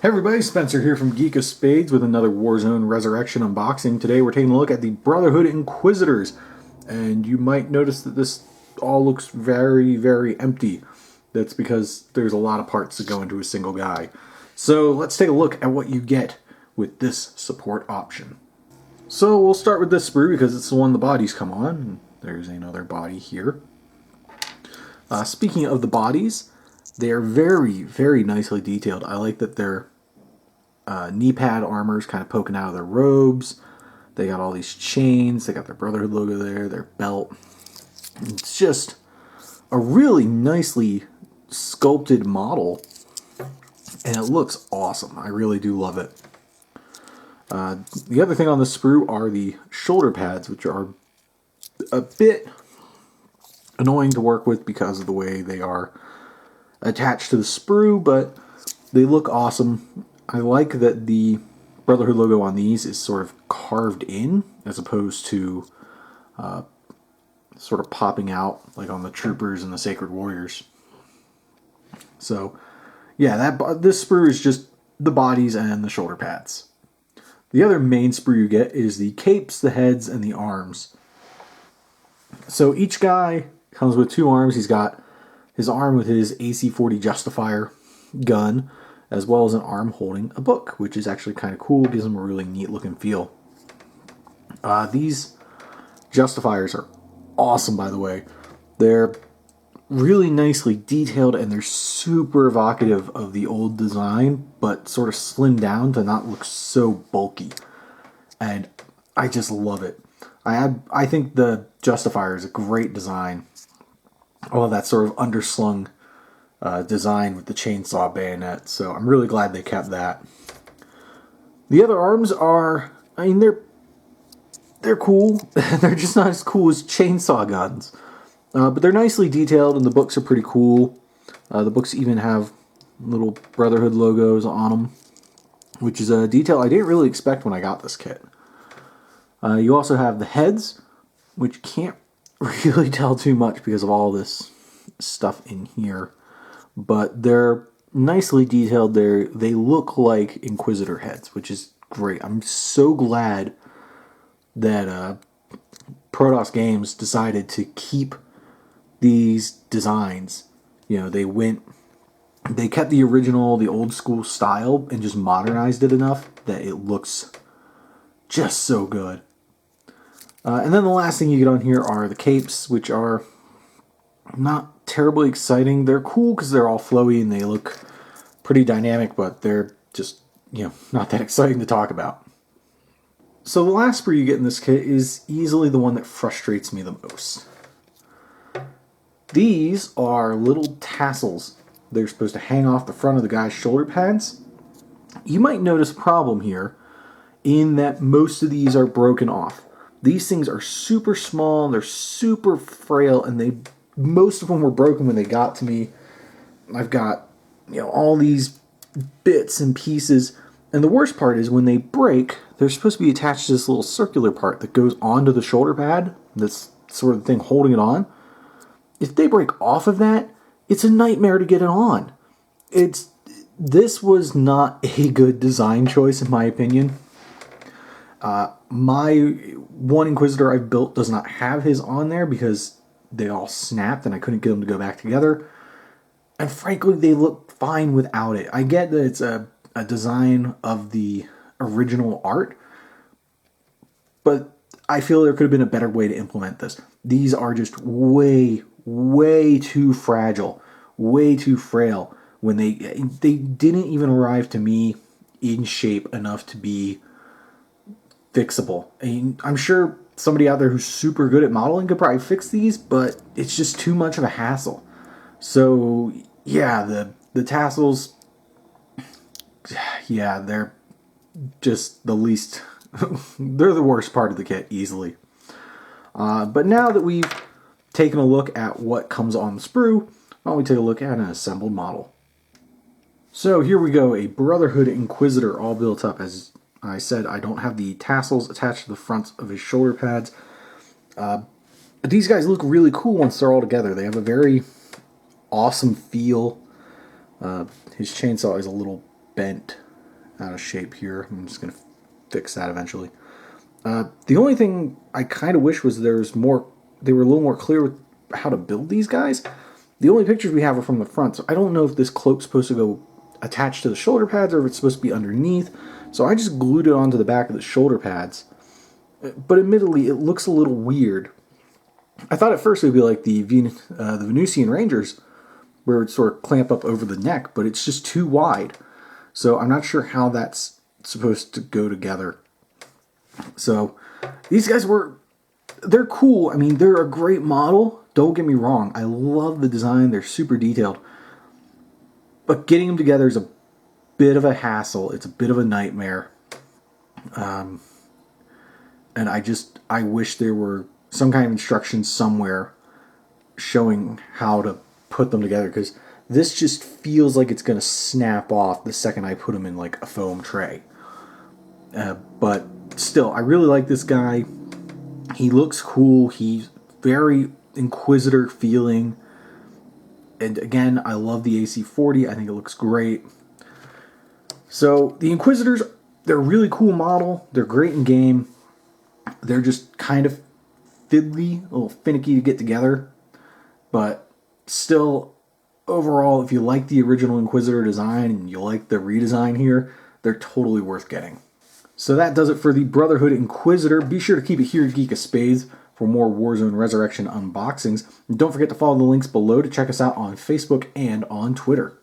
Hey everybody, Spencer here from Geek of Spades with another Warzone Resurrection unboxing. Today we're taking a look at the Brotherhood Inquisitors, and you might notice that this all looks very, very empty. That's because there's a lot of parts that go into a single guy. So let's take a look at what you get with this support option. So we'll start with this sprue because it's the one the bodies come on. There's another body here. Speaking of the bodies, they are very, very nicely detailed. I like that their knee pad armor is kind of poking out of their robes. They got all these chains. They got their Brotherhood logo there, their belt. It's just a really nicely sculpted model, and it looks awesome. I really do love it. The other thing on the sprue are the shoulder pads, which are a bit annoying to work with because of the way they are attached to the sprue, but they look awesome. I like that the Brotherhood logo on these is sort of carved in as opposed to sort of popping out like on the troopers and the Sacred Warriors. So yeah, this sprue is just the bodies and the shoulder pads. The other main sprue you get is the capes, the heads, and the arms. So each guy comes with two arms. He's got his arm with his AC-40 Justifier gun, as well as an arm holding a book, which is actually kind of cool. Gives them a really neat look and feel. These Justifiers are awesome, by the way. They're really nicely detailed, and they're super evocative of the old design, but sort of slimmed down to not look so bulky. And I just love it. I think the Justifier is a great design. All of that sort of underslung design with the chainsaw bayonet, so I'm really glad they kept that. The other arms are, I mean, they're cool. They're just not as cool as chainsaw guns, but they're nicely detailed, and the books are pretty cool. The books even have little Brotherhood logos on them, which is a detail I didn't really expect when I got this kit. You also have the heads, which can't really tell too much because of all this stuff in here, but they're nicely detailed. They look like Inquisitor heads, which is great. I'm so glad that Protoss Games decided to keep these designs. You know, they kept the original, the old school style and just modernized it enough that it looks just so good. And then the last thing you get on here are the capes, which are not terribly exciting. They're cool because they're all flowy and they look pretty dynamic, but they're just, not that exciting to talk about. So the last sprue you get in this kit is easily the one that frustrates me the most. These are little tassels. They're supposed to hang off the front of the guy's shoulder pads. You might notice a problem here in that most of these are broken off. These things are super small, they're super frail, and most of them were broken when they got to me. I've got, all these bits and pieces, and the worst part is when they break, they're supposed to be attached to this little circular part that goes onto the shoulder pad. That's sort of the thing holding it on. If they break off of that, it's a nightmare to get it on. This was not a good design choice, in my opinion. My one Inquisitor I've built does not have his on there because they all snapped and I couldn't get them to go back together. And frankly, they look fine without it. I get that it's a design of the original art, but I feel there could have been a better way to implement this. These are just way, way too fragile, way too frail. When they didn't even arrive to me in shape enough to be fixable. I mean, I'm sure somebody out there who's super good at modeling could probably fix these, but it's just too much of a hassle. So yeah, the tassels, yeah, they're just the least, they're the worst part of the kit, easily. But now that we've taken a look at what comes on the sprue, why don't we take a look at an assembled model. So here we go, a Brotherhood Inquisitor all built up. As I said, I don't have the tassels attached to the fronts of his shoulder pads. But these guys look really cool once they're all together. They have a very awesome feel. His chainsaw is a little bent out of shape here. I'm just going to fix that eventually. The only thing I kind of wish was they were a little more clear with how to build these guys. The only pictures we have are from the front, so I don't know if this cloak's supposed to go attached to the shoulder pads or if it's supposed to be underneath. So I just glued it onto the back of the shoulder pads. But admittedly, it looks a little weird. I thought at first it would be like the Venusian Rangers, where it would sort of clamp up over the neck, but it's just too wide. So I'm not sure how that's supposed to go together. So these guys they're cool. I mean, they're a great model. Don't get me wrong. I love the design. They're super detailed. But getting them together is a bit of a hassle. It's a bit of a nightmare. And I wish there were some kind of instructions somewhere showing how to put them together, because this just feels like it's going to snap off the second I put them in like a foam tray. But still, I really like this guy. He looks cool. He's very Inquisitor feeling. And again, I love the AC-40. I think it looks great. So the Inquisitors, they're a really cool model. They're great in game. They're just kind of fiddly, a little finicky to get together. But still, overall, if you like the original Inquisitor design and you like the redesign here, they're totally worth getting. So that does it for the Brotherhood Inquisitor. Be sure to keep it here at Geek of Spades for more Warzone Resurrection unboxings. And don't forget to follow the links below to check us out on Facebook and on Twitter.